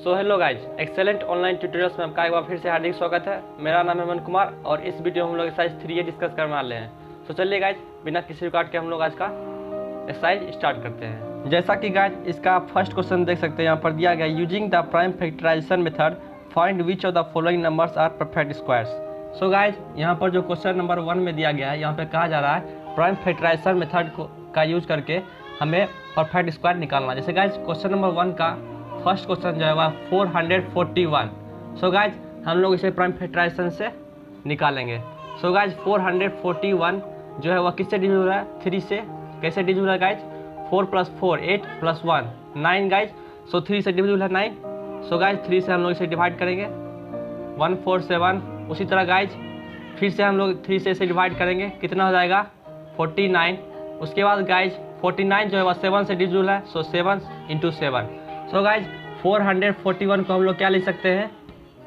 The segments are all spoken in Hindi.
So hello guys, excellent online tutorials में आपका एक बार फिर से हार्दिक स्वागत है। मेरा नाम है मन कुमार और इस वीडियो में हम लोग एक्सरसाइज 3 डिस्कस करने वाले हैं। तो चलिए गाइज, बिना किसी रुकावट के हम लोग आज का एक्सरसाइज स्टार्ट करते हैं। जैसा कि गाइज इसका फर्स्ट क्वेश्चन देख सकते हैं, यहाँ पर दिया गया using the prime factorization method find which of the following numbers are perfect squares. So guys यहाँ पर जो क्वेश्चन नंबर 1 में दिया गया है, यहाँ पे कहा जा रहा है प्राइम फैक्टराइजेशन मेथड का यूज करके हमें परफेक्ट स्क्वायर निकालना। जैसे गाइज क्वेश्चन नंबर 1 का फर्स्ट क्वेश्चन जो है वह 441। सो गाइज हम लोग इसे प्राइम फैक्टराइजेशन से निकालेंगे। सो गाइज 441 जो है वह किससे डिविजिबल है? 3 से। कैसे डिविजिबल है गाइज? 4 + 4 8 + 1 9 गाइज। सो 3 से डिविजिबल है 9। सो गाइज 3 से हम लोग इसे डिवाइड करेंगे 147। उसी तरह गाइज फिर से हम लोग 3 से इसे डिवाइड करेंगे, कितना हो जाएगा? 49। उसके बाद गाइज 49 जो है वह 7 से डिविजिबल है। सो 7 × 7। सो गाइज 441 को हम लोग क्या लिख सकते हैं?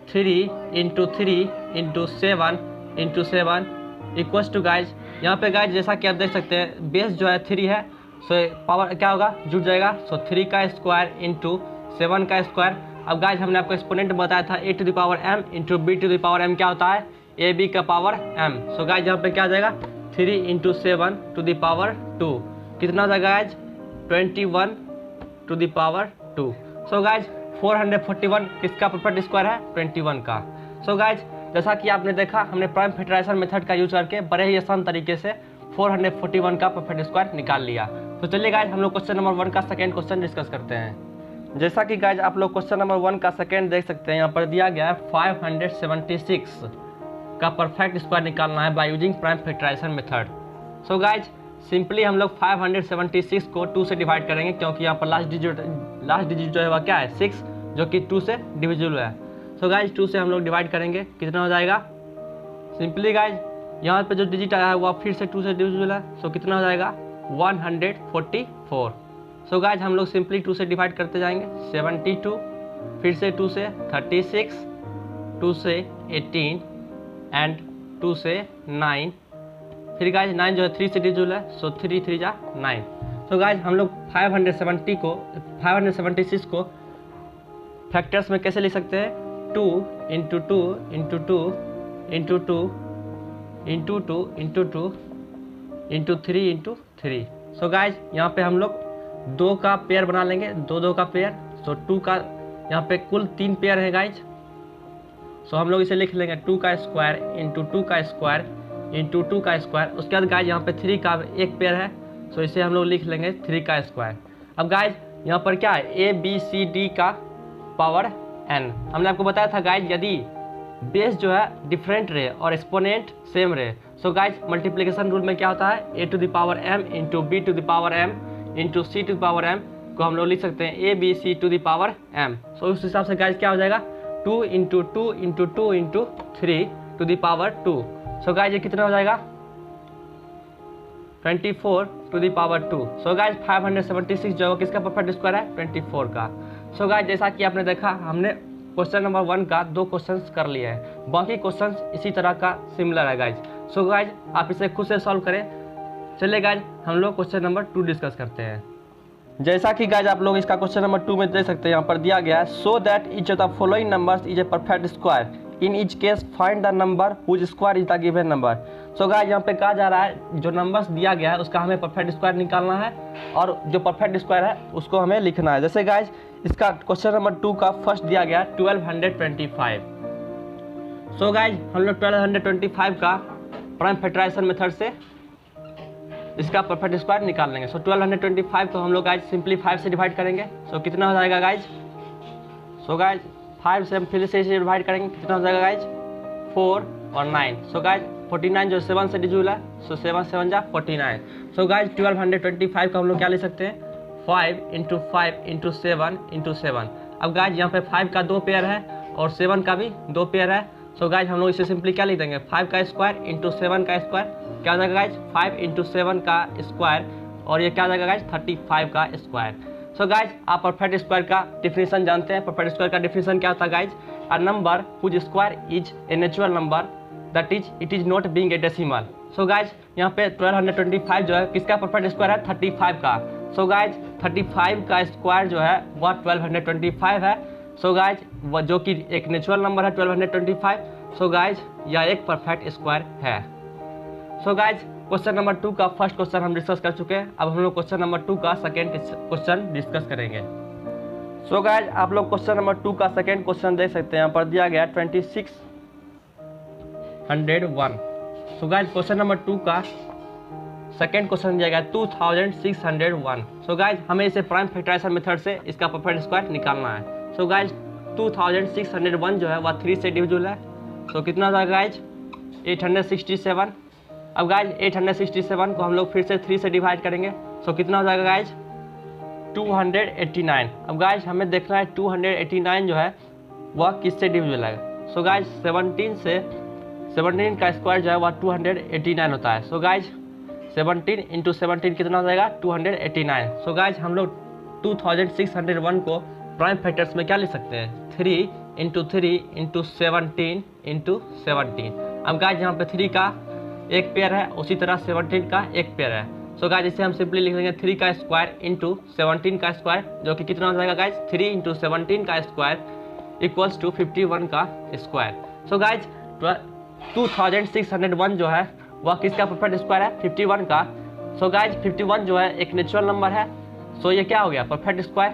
3 × 3 × 7 × 7 इक्वल्स टू गाइज, यहाँ पे गाइज जैसा कि आप देख सकते हैं बेस जो है 3 है। सो पावर क्या होगा? जुड़ जाएगा। सो 3 का स्क्वायर × 7 का स्क्वायर। अब गाइज हमने आपको एक्सपोनेंट बताया था a to the power m × b to the power m क्या होता है? ab का पावर m। सो गाइज यहाँ पे क्या आ जाएगा? 3 × 7 टू द पावर 2 कितना हो जाएगा guys? 21 to the power 2। So guys 441 किसका परफेक्ट स्क्वायर है? 21 का। सो गाइज जैसा कि आपने देखा, हमने प्राइम फैक्टराइजेशन मेथड का यूज करके बड़े ही आसान तरीके से 441 का परफेक्ट स्क्वायर निकाल लिया। तो चलिए गाइज हम लोग क्वेश्चन नंबर 1 का सेकेंड क्वेश्चन डिस्कस करते हैं। जैसा कि गाइज आप लोग क्वेश्चन नंबर 1 का सेकेंड देख सकते हैं, यहाँ पर दिया गया है 576 का परफेक्ट स्क्वायर निकालना है by using prime factorization method. So guys simply हम लोग 576 को 2 से डिवाइड करेंगे, क्योंकि यहाँ पर लास्ट डिजिट जो है वह क्या है? 6, जो कि 2 से डिविजिबल है। सो गाइज 2 से हम लोग डिवाइड करेंगे, कितना हो जाएगा? सिंपली गाइज यहाँ पे जो डिजिट आया है वह फिर से 2 से डिविजिबल है। सो कितना हो जाएगा? 144। सो गाइज हम लोग सिंपली 2 से डिवाइड करते जाएंगे, 72, फिर से 2 से 36, 2 से 18 एंड 2 से 9। फिर गाइज 9 जो है 3 से डिविजिबल है। सो 3 3 जा 9। सो गाइज हम लोग 576 को फैक्टर्स में कैसे लिख सकते हैं? 2 × 2 × 2 × 2 × 2 × 2 × 3 × 3। सो गाइज यहाँ पे हम लोग 2 का पेयर बना लेंगे, 2 का पेयर। सो 2 का यहाँ पे कुल 3 पेयर है गाइज। सो हम लोग इसे लिख लेंगे 2 का स्क्वायर × 2 का स्क्वायर × 2 का स्क्वायर। उसके बाद गाइज यहाँ पे 3 का एक पेयर है। सो इसे हम लोग लिख लेंगे 3 का स्क्वायर। अब गाइज यहाँ पर क्या है? a b c d का पावर n। हमने आपको बताया था गाइज यदि बेस जो है डिफरेंट रहे और एक्सपोनेंट सेम रहे, सो गाइज मल्टीप्लिकेशन रूल में क्या होता है? a to the power m × b to the power m × c to the power m को हम लोग लिख सकते हैं a b c to the power m। So उस हिसाब से गाइज क्या हो जाएगा? 2 × 2 × 2 × 3 to the power 2। So guys ये कितना हो जाएगा? 24 to the power 2। So guys 576 जो है किसका परफेक्ट स्क्वायर है? 24 का। सो गाइज जैसा कि आपने देखा, हमने क्वेश्चन नंबर 1 का 2 क्वेश्चंस कर लिए हैं, बाकी क्वेश्चंस इसी तरह का सिमिलर है गाइज। सो गाइज आप इसे खुद से सॉल्व करें। चलिए गाइज हम लोग क्वेश्चन नंबर 2 डिस्कस करते हैं। जैसा कि गाइज आप लोग इसका क्वेश्चन नंबर 2 में देख सकते हैं, यहाँ पर दिया गया है so that each of the following numbers is a perfect square in each case find the number whose square is the given number. So guys यहाँ पे कहा जा रहा है जो नंबर्स दिया गया है उसका हमें परफेक्ट स्क्वायर निकालना है, और जो परफेक्ट स्क्वायर है उसको हमें लिखना है। जैसे गाइज इसका क्वेश्चन नंबर 2 का फर्स्ट दिया गया है 1225। सो गाइज हम लोग 1225 का प्राइम फैक्टराइजेशन मेथड से इसका परफेक्ट स्क्वायर निकाल लेंगे। सो 1225 को हम लोग गाइज सिंपली 5 से डिवाइड करेंगे। सो कितना हो जाएगा गाइज? सो गाइज 5 से हम फिर से इसे डिवाइड करेंगे, कितना हो जाएगा गाइज? 4 और 9। सो गाइज 49 जो 7 से डिविजिबल है। सो 7 7 जा 49। सो गाइज 1225 को हम लोग क्या ले सकते हैं? 5 × 5 × 7 × 7। अब गाइज यहाँ पे 5 का 2 पेयर है और 7 का भी 2 पेयर है। सो गाइज हम लोग इसे सिंपली क्या लिख देंगे? 5 का स्क्वायर × 7 का स्क्वायर क्या हो जाएगा गाइज? 5 × 7 का स्क्वायर, और ये क्या हो जाएगा गाइज? 35 का स्क्वायर। सो गाइज आप परफेक्ट स्क्वायर का डिफिनेशन जानते हैं। परफेक्ट स्क्वायर का डिफिनेशन क्या होता है guys? A number whose square is a natural number that is it is not being a decimal. So guys यहाँ पे 1225 जो है किसका परफेक्ट स्क्वायर है? 35 का। सो गाइज 35 का स्क्वायर जो है वह 1225 है। सो गाइज वो जो कि एक नेचुरल नंबर है 1225। सो गाइज यह एक परफेक्ट स्क्वायर है। सो गाइज क्वेश्चन नंबर 2 का फर्स्ट क्वेश्चन हम डिस्कस कर चुके हैं। अब हम लोग क्वेश्चन नंबर 2 का सेकेंड क्वेश्चन डिस्कस करेंगे। सो गाइज आप लोग क्वेश्चन नंबर 2 का सेकेंड क्वेश्चन देख सकते हैं। यहाँ पर दिया गया 2601। सो गाइज क्वेश्चन नंबर 2 का सेकेंड क्वेश्चन दिया गया 2601। सो गाइज हमें इसे प्राइम फैक्टराइजेशन मेथड से इसका परफेक्ट स्क्वायर निकालना है। सो गाइज 2601 जो है वह 3 से डिविजिबल है। सो कितना हो जाएगा गाइज 867। अब गाइज 867 को हम लोग फिर से 3 से डिवाइड करेंगे। सो कितना हो जाएगा गाइज 289। अब गाइज हमें देखना है 289 जो है वह किससे डिविजिबल है। सो गाइज 17 का स्क्वायर जो है वह 289 होता है। सो गाइज 17 × 17 कितना हो जाएगा 289। सो गाइज हम लोग 2601 को प्राइम फैक्टर्स में क्या लिख सकते हैं 3 × 3 × 17 × 17। अब गाइज यहाँ पे 3 का एक पेयर है, उसी तरह 17 का एक पेयर है। सो गाइज इसे हम सिंपली लिख देंगे 3 का स्क्वायर इंटू 17 का स्क्वायर, जो कि कितना हो जाएगा गाइज 3 × 17 का स्क्वायर इक्वल्स टू 51 का स्क्वायर। सो गाइज 2601 जो है वह किसका परफेक्ट स्क्वायर है 51 का। सो गाइज 51 जो है एक नेचुरल नंबर है। सो ये क्या हो गया परफेक्ट स्क्वायर।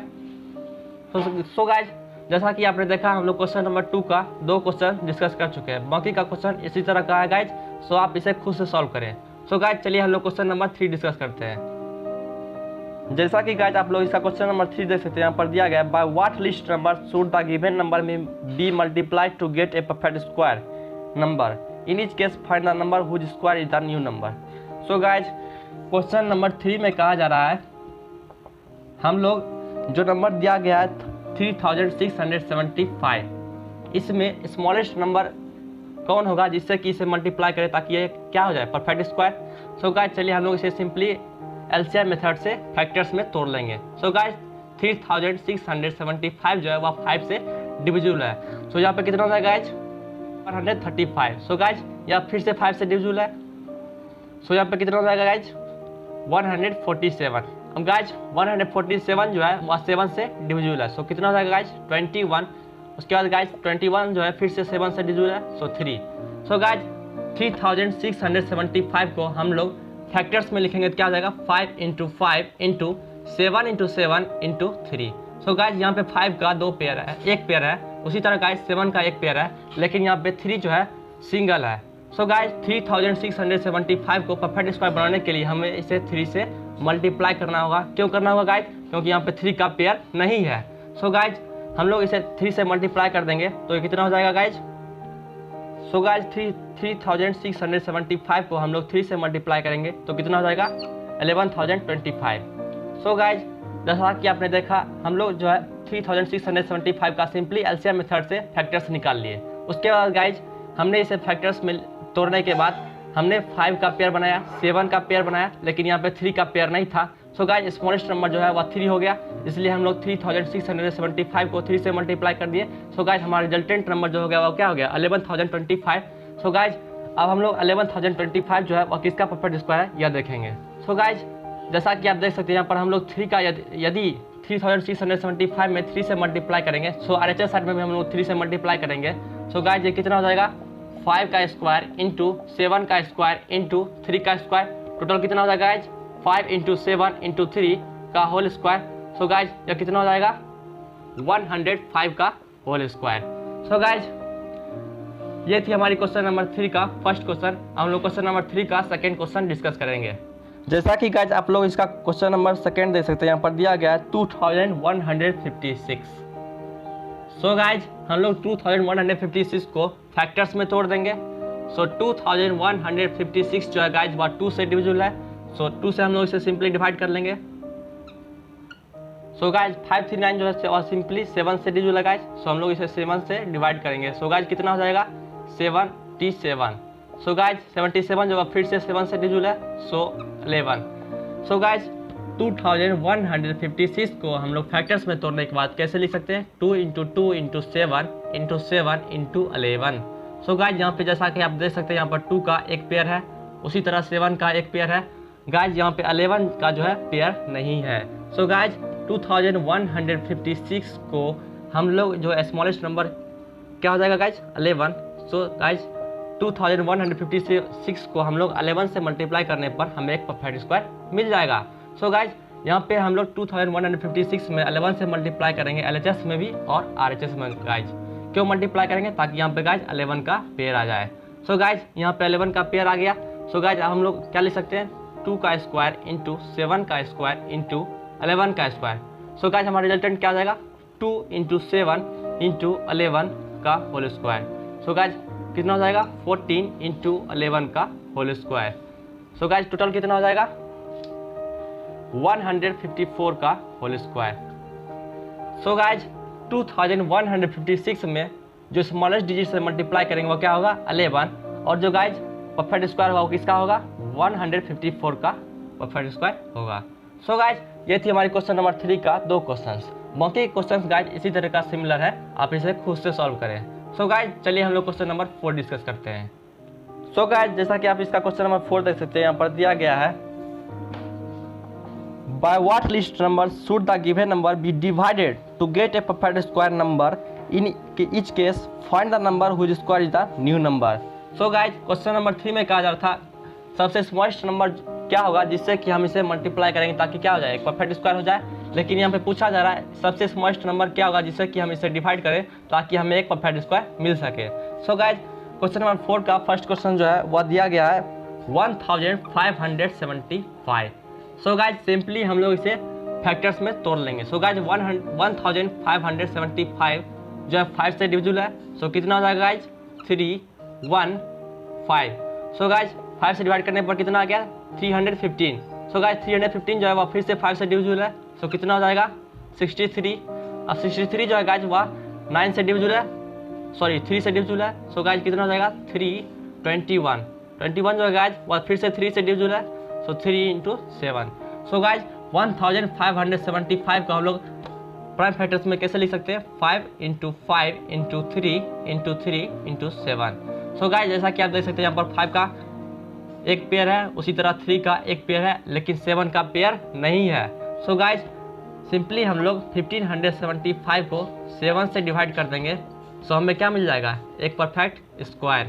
सो गाइज जैसा कि आपने देखा हम लोग क्वेश्चन नंबर 2 का 2 क्वेश्चन डिस्कस कर चुके हैं। बाकी का क्वेश्चन इसी तरह का है गाइज। सो आप इसे खुद से सॉल्व करें। सो गाइज चलिए हम लोग क्वेश्चन नंबर 3 डिस्कस करते हैं। जैसा कि गाइज आप लोग इसका क्वेश्चन नंबर 3 देख सकते हैं। यहाँ पर दिया गया by what least number should the given number में be multiplied to get a perfect square number, in each case find the number whose square is the new number. So guys question number 3 में कहा जा रहा है हम लोग जो नंबर दिया गया है 3675, इसमें स्मॉलेस्ट नंबर कौन होगा जिससे कि इसे मल्टीप्लाई करें ताकि ये क्या हो जाए परफेक्ट स्क्वायर। सो गाइज चलिए हम लोग इसे सिंपली एलसीएम मेथड से फैक्टर्स में तोड़ लेंगे। सो गाइज 3675 जो है वह 5 से डिविजिबल है। सो यहाँ पे कितना हो जाएगा गाइज 135। सो गाइज यह फिर से 5 से डिविजिबल है। सो यहाँ पे कितना हो जाएगा गाइज 147। अब गाइज 147 जो है वह 7 से डिविजिबल है। सो कितना हो जाएगा गाइज 21। उसके बाद गाइज 21 जो है फिर से 7 से डिविजिबल है। सो 3। सो गाइज 3675 को हम लोग फैक्टर्स में लिखेंगे तो क्या हो जाएगा 5 × 5 × 7 × 7 × 3। सो गाइज यहाँ पे 5 का 2 पेयर है, एक पेयर है। उसी तरह गाइज 7 का एक पेयर है, लेकिन यहाँ पे 3 जो है सिंगल है। सो गाइज 3675 को परफेक्ट स्क्वायर बनाने के लिए हमें इसे 3 से मल्टीप्लाई करना होगा। क्यों करना होगा गाइज क्योंकि यहाँ पे 3 का पेयर नहीं है। सो गाइज हम लोग इसे 3 से मल्टीप्लाई कर देंगे तो ये कितना हो जाएगा गाइज। सो गाइज 3675 को हम लोग 3 से मल्टीप्लाई करेंगे तो कितना हो जाएगा 11025। सो गाइज जैसा कि आपने देखा हम लोग जो है 3675 का सिंपली एलसीएम मेथड से फैक्टर्स निकाल लिए। उसके बाद गाइज हमने इसे फैक्टर्स में तोड़ने के बाद हमने 5 का पेयर बनाया, 7 का पेयर बनाया, लेकिन यहाँ पे 3 का पेयर नहीं था। सो गाइज स्मॉलेस्ट नंबर जो है वह 3 हो गया, इसलिए हम लोग 3675 को 3 से मल्टीप्लाई कर दिए। सो गाइज हमारा रिजल्टेंट नंबर जो हो गया वो क्या हो गया 11025। सो गाइज अब हम लोग 11025 जो है वह किसका परफेक्ट स्क्वायर है यह देखेंगे। सो गाइज जैसा कि आप देख सकते हैं यहाँ पर हम लोग 3 का यदि 3675 में 3 से मल्टीप्लाई करेंगे, सो RHS साइड में भी हम लोग 3 से मल्टीप्लाई करेंगे। सो गाइज ये कितना हो जाएगा 5 का स्क्वायर इंटू 7 का स्क्वायर इंटू 3 का स्क्वायर, टोटल कितना हो जाएगा गाइज 5 × 7 × 3 का होल स्क्वायर। सो गाइज यह कितना हो जाएगा 105 का होल स्क्वायर। सो गाइज ये थी हमारी क्वेश्चन नंबर 3 का फर्स्ट क्वेश्चन। हम लोग क्वेश्चन नंबर 3 का सेकेंड क्वेश्चन डिस्कस करेंगे। जैसा कि गाइज आप लोग इसका क्वेश्चन नंबर सेकेंड देख सकते हैं। यहाँ पर दिया गया है 2156। सो गाइज हम लोग 2156 को फैक्टर्स में तोड़ देंगे। सो 2156 जो है गाइज वह 2 से डिविजिबल है। सो 2 से हम लोग इसे सिंपली डिवाइड कर लेंगे। सो गाइज 539 जो है और सिंपली 7 से डिविजिबल है गाइज। सो हम लोग इसे 7 से डिवाइड करेंगे। सो गाइज कितना हो जाएगा 77। सो गाइज 77 जो है फिर से 7 से डिविजिबल है। सो 11। सो गाइज 2156 को हम लोग फैक्टर्स में तोड़ने के बाद कैसे लिख सकते हैं 2 × 2 × 7 × 7 × 11। सो गाइज यहाँ पे जैसा कि आप देख सकते हैं यहाँ पर 2 का एक पेयर है, उसी तरह 7 का एक पेयर है। गाइज यहाँ पे 11 का जो है पेयर नहीं है। सो गाइज 2156 को हम लोग जो स्मॉलेस्ट नंबर क्या हो जाएगा गाइज 11। सो गाइज 2156 को हम लोग 11 से मल्टीप्लाई करने पर हमें एक परफेक्ट स्क्वायर मिल जाएगा। सो गाइज यहाँ पे हम लोग 2156 में 11 से मल्टीप्लाई करेंगे LHS में भी और RHS में गाइज। क्यों मल्टीप्लाई करेंगे? ताकि यहाँ पे गाइज 11 का पेयर आ जाए। सो गाइज यहाँ पे 11 का पेयर आ गया। सो गाइज हम लोग क्या लिख सकते हैं 2 का स्क्वायर इंटू 7 का स्क्वायर इंटू 11 का स्क्वायर। सो गाइज हमारा रिजल्टेंट क्या आ जाएगा 2 इंटू 7 इंटू 11 का होल स्क्वायर। सो गाइज कितना हो जाएगा 14 इंटू 11 का whole square. So guys total कितना हो जाएगा 154 का होल स्क्वायर। सो गाइज 2156 में जो स्मॉलेस्ट डिजिट से मल्टीप्लाई करेंगे वो क्या होगा 11, और जो गाइज परफेक्ट स्क्वायर होगा वो किसका होगा 154 का परफेक्ट स्क्वायर होगा। सो गाइज ये थी हमारी क्वेश्चन नंबर 3 का 2 क्वेश्चंस। बाकी क्वेश्चंस गाइज इसी तरह का सिमिलर है, आप इसे खुद से सॉल्व करें। सो गाइज चलिए हम लोग क्वेश्चन नंबर 4 डिस्कस करते हैं। सो गाइज जैसा कि आप इसका क्वेश्चन नंबर 4 देख सकते हैं, यहाँ पर दिया गया है by what least number should the given number be divided to get a perfect square number? In each case find the number whose square is the new number. So guys question number 3 में कहा जा रहा था सबसे स्मॉलेस्ट नंबर क्या होगा जिससे कि हम इसे मल्टीप्लाई करेंगे ताकि क्या हो जाए एक परफेक्ट स्क्वायर हो जाए। लेकिन यहाँ पे पूछा जा रहा है सबसे स्मॉलेस्ट नंबर क्या होगा जिससे कि हम इसे डिवाइड करें ताकि हमें एक परफेक्ट स्क्वायर मिल सके। सो गाइज क्वेश्चन नंबर 4 का फर्स्ट क्वेश्चन जो है वह दिया गया है 1575। सो गाइज सिंपली हम लोग इसे फैक्टर्स में तोड़ लेंगे। सो गाइज 1575 जो है 5 से डिविजिबल है। सो कितना हो जाएगा गाइज 315। सो गाइज 5 से डिवाइड करने पर कितना आ गया 315। सो गाइज 315 जो है वह फिर से 5 से डिविजिबल है। सो कितना हो जाएगा 63। अब 63 जो है गाइज वह 9 से डिविजिबल है, सॉरी 3 से डिविजिबल है। सो गाइज कितना हो जाएगा 321 जो है गाइज वह फिर से 3 से डिविजिबल है। सो 3 इंटू 7। सो गाइज 1575 को हम लोग प्राइम फैक्टर्स में कैसे लिख सकते हैं 5 into 5 into 3 into 3 into 7। So guys जैसा कि आप देख सकते हैं यहाँ पर 5 का एक पेयर है, उसी तरह 3 का एक पेयर है, लेकिन 7 का पेयर नहीं है। सो गाइज सिंपली हम लोग 1575 को 7 से डिवाइड कर देंगे। सो हमें क्या मिल जाएगा एक परफेक्ट स्क्वायर।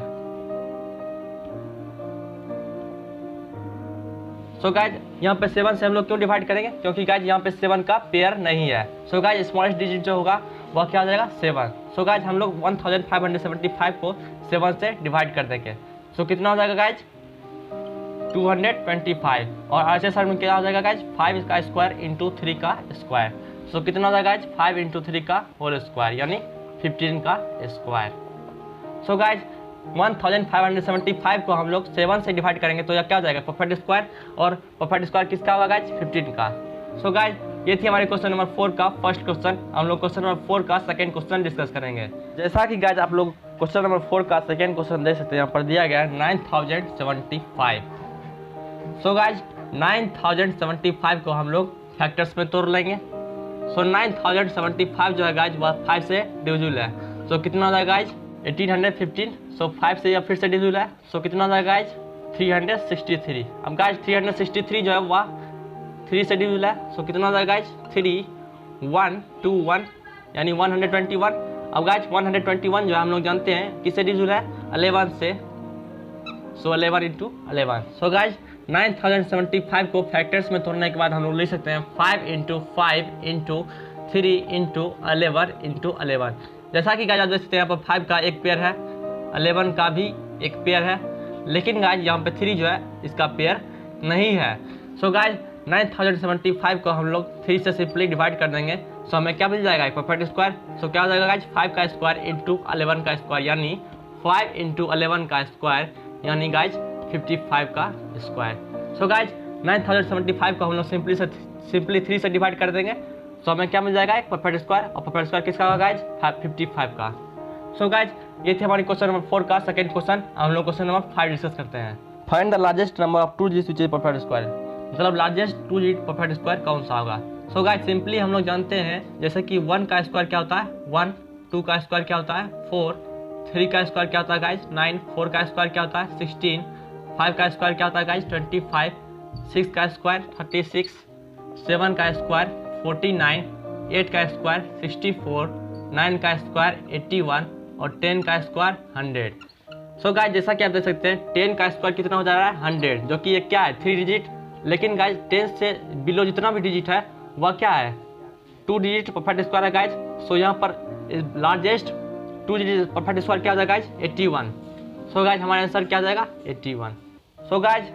सो गाइज यहाँ पे 7 से हम लोग क्यों डिवाइड करेंगे क्योंकि गाइज यहाँ पे 7 का पेयर नहीं है। सो गाइज स्मॉलेस्ट डिजिट जो होगा वह क्या हो जाएगा 7। सो गाइज हम लोग 1575 को 7 से डिवाइड कर देंगे। सो कितना हो जाएगा गाइज 225, और RHS में क्या हो जाएगा गाइज 5 का स्क्वायर इंटू 3 का स्क्वायर। सो कितना हो जाएगा गाइज 5 इंटू 3 का होल स्क्वायर यानी 15 का स्क्वायर। सो गाइज 1575 को हम लोग 7 से डिवाइड करेंगे तो यह क्या हो जाएगा परफेक्ट स्क्वायर, और परफेक्ट स्क्वायर किसका होगा गाइज 15 का। सो गाइज ये थी हमारी क्वेश्चन नंबर 4 का फर्स्ट क्वेश्चन। हम लोग क्वेश्चन नंबर 4 का सेकंड क्वेश्चन डिस्कस करेंगे। जैसा कि गाइज आप लोग क्वेश्चन नंबर 4 का सेकंड क्वेश्चन देख सकते हैं, यहाँ पर दिया गया है 9075। सो गाइज 9075 को हम लोग फैक्टर्स में तोड़ लेंगे। सो 9075 जो है गाइज वह 5 से डिविजिबल है। सो कितना हो जाएगा गाइज 1815। सो 5 से यह फिर से डिविजिबल है। सो कितना हो जाएगा गाइज 363। अब गाइज 363 जो है वह 3 से डिविजिबल है। सो कितना हो जाएगा गाइज 3121 यानी 121। अब गाइज 121 जो है हम लोग जानते हैं किससे डिविजिबल है 11 से। सो 11 इंटू 11। सो गाइज 9075 को फैक्टर्स में तोड़ने के बाद हम लोग लिख सकते हैं 5 इंटू 5 इंटू 3 इंटू 11 इंटू 11। जैसा कि गाइज आप देख सकते हैं यहाँ पर 5 का एक पेयर है, 11 का भी एक पेयर है, लेकिन गाइज यहाँ पे 3 जो है इसका पेयर नहीं है। सो गाइज 9075 को हम लोग 3 से सिंपली डिवाइड कर देंगे। सो हमें क्या मिल जाएगा एक परफेक्ट स्क्वायर। सो क्या हो जाएगा गाइज 5 का स्क्वायर इंटू 11 का स्क्वायर यानी 5 इंटू 11 का स्क्वायर यानी गाइज 55 का स्क्वायर। सो गाइज 9075 को हम लोग सिंपली 3 से डिवाइड कर देंगे। सो हमें क्या मिल जाएगा एक परफेक्ट स्क्वायर, और परफेक्ट स्क्वायर किसका होगा गाइज 55 का। सो गाइज ये थी हमारी क्वेश्चन नंबर 4 का सेकंड क्वेश्चन। हम लोग क्वेश्चन नंबर 5 डिस्कस करते हैं। Find the largest number of 2 digit which is perfect square. मतलब लार्जेस्ट 2 डिजिट परफेक्ट स्क्वायर कौन सा होगा। सो गाइज सिंपली हम लोग जानते हैं जैसे कि 1 का स्क्वायर क्या होता है 1, 2 का स्क्वायर क्या होता है 4, 3 का स्क्वायर क्या होता है गाइज 9, 4 का स्क्वायर क्या होता है 16, 5 का स्क्वायर क्या होता है गाइज 25, 6 का स्क्वायर 36, 7 का स्क्वायर 49, 8 का स्क्वायर 64, 9 का स्क्वायर 81 और 10 का स्क्वायर 100। सो गाइज जैसा कि आप देख सकते हैं 10 का स्क्वायर कितना हो जा रहा है 100, जो कि ये क्या है 3 डिजिट। लेकिन गाइज 10 से बिलो जितना भी डिजिट है वह क्या है 2 डिजिट परफेक्ट स्क्वायर है गाइज। सो यहाँ पर लार्जेस्ट 2 डिजिट परफेक्ट स्क्वायर क्या हो जाएगा गाइज 81। सो गाइज हमारा आंसर क्या आ जाएगा 81। सो गाइज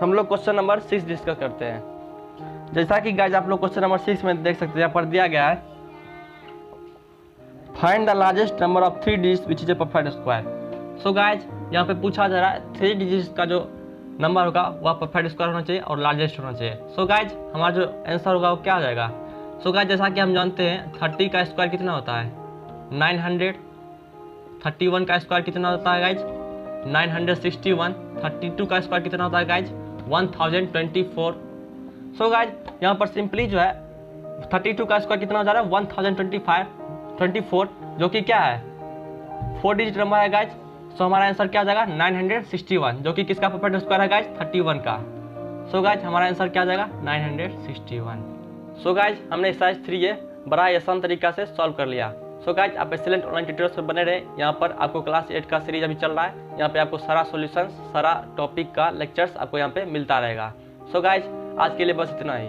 हम लोग क्वेश्चन नंबर 6 डिस्कस करते हैं। जैसा कि गाइज आप लोग क्वेश्चन नंबर 6 में देख सकते हैं, यहाँ पर दिया गया है find the largest number of 3 digits which is a perfect square. So guys यहाँ पे पूछा जा रहा है 3 डिजिट्स का जो नंबर होगा वह परफेक्ट स्क्वायर होना चाहिए और लार्जेस्ट होना चाहिए। सो गाइज हमारा जो आंसर होगा वो क्या हो जाएगा। सो गाइज जैसा कि हम जानते हैं 30 का स्क्वायर कितना होता है 900, 31 का स्क्वायर कितना होता है गाइज 961, 32 का स्क्वायर कितना होता है गाइज 1024। सो गाइज यहाँ पर सिंपली जो है 32 का स्क्वायर कितना हो जा रहा है 1024, जो कि क्या है 4 डिजिट नंबर है गाइज। सो हमारा आंसर क्या आ जाएगा 961, जो कि किसका परफेक्ट स्क्वायर है गाइज 31 का। सो गाइज हमारा आंसर क्या आ जाएगा 961। सो गाइज हमने एक्सरसाइज 3A बड़ा आसान तरीका से सॉल्व कर लिया। सो गाइज आप एक्सीलेंट ऑनलाइन ट्यूटोरियल्स पर बने रहे। यहाँ पर आपको क्लास 8 का सीरीज अभी चल रहा है। यहाँ पे आपको सारा सॉल्यूशंस, सारा टॉपिक का लेक्चर्स आपको यहाँ पे मिलता रहेगा। सो गाइज आज के लिए बस इतना ही।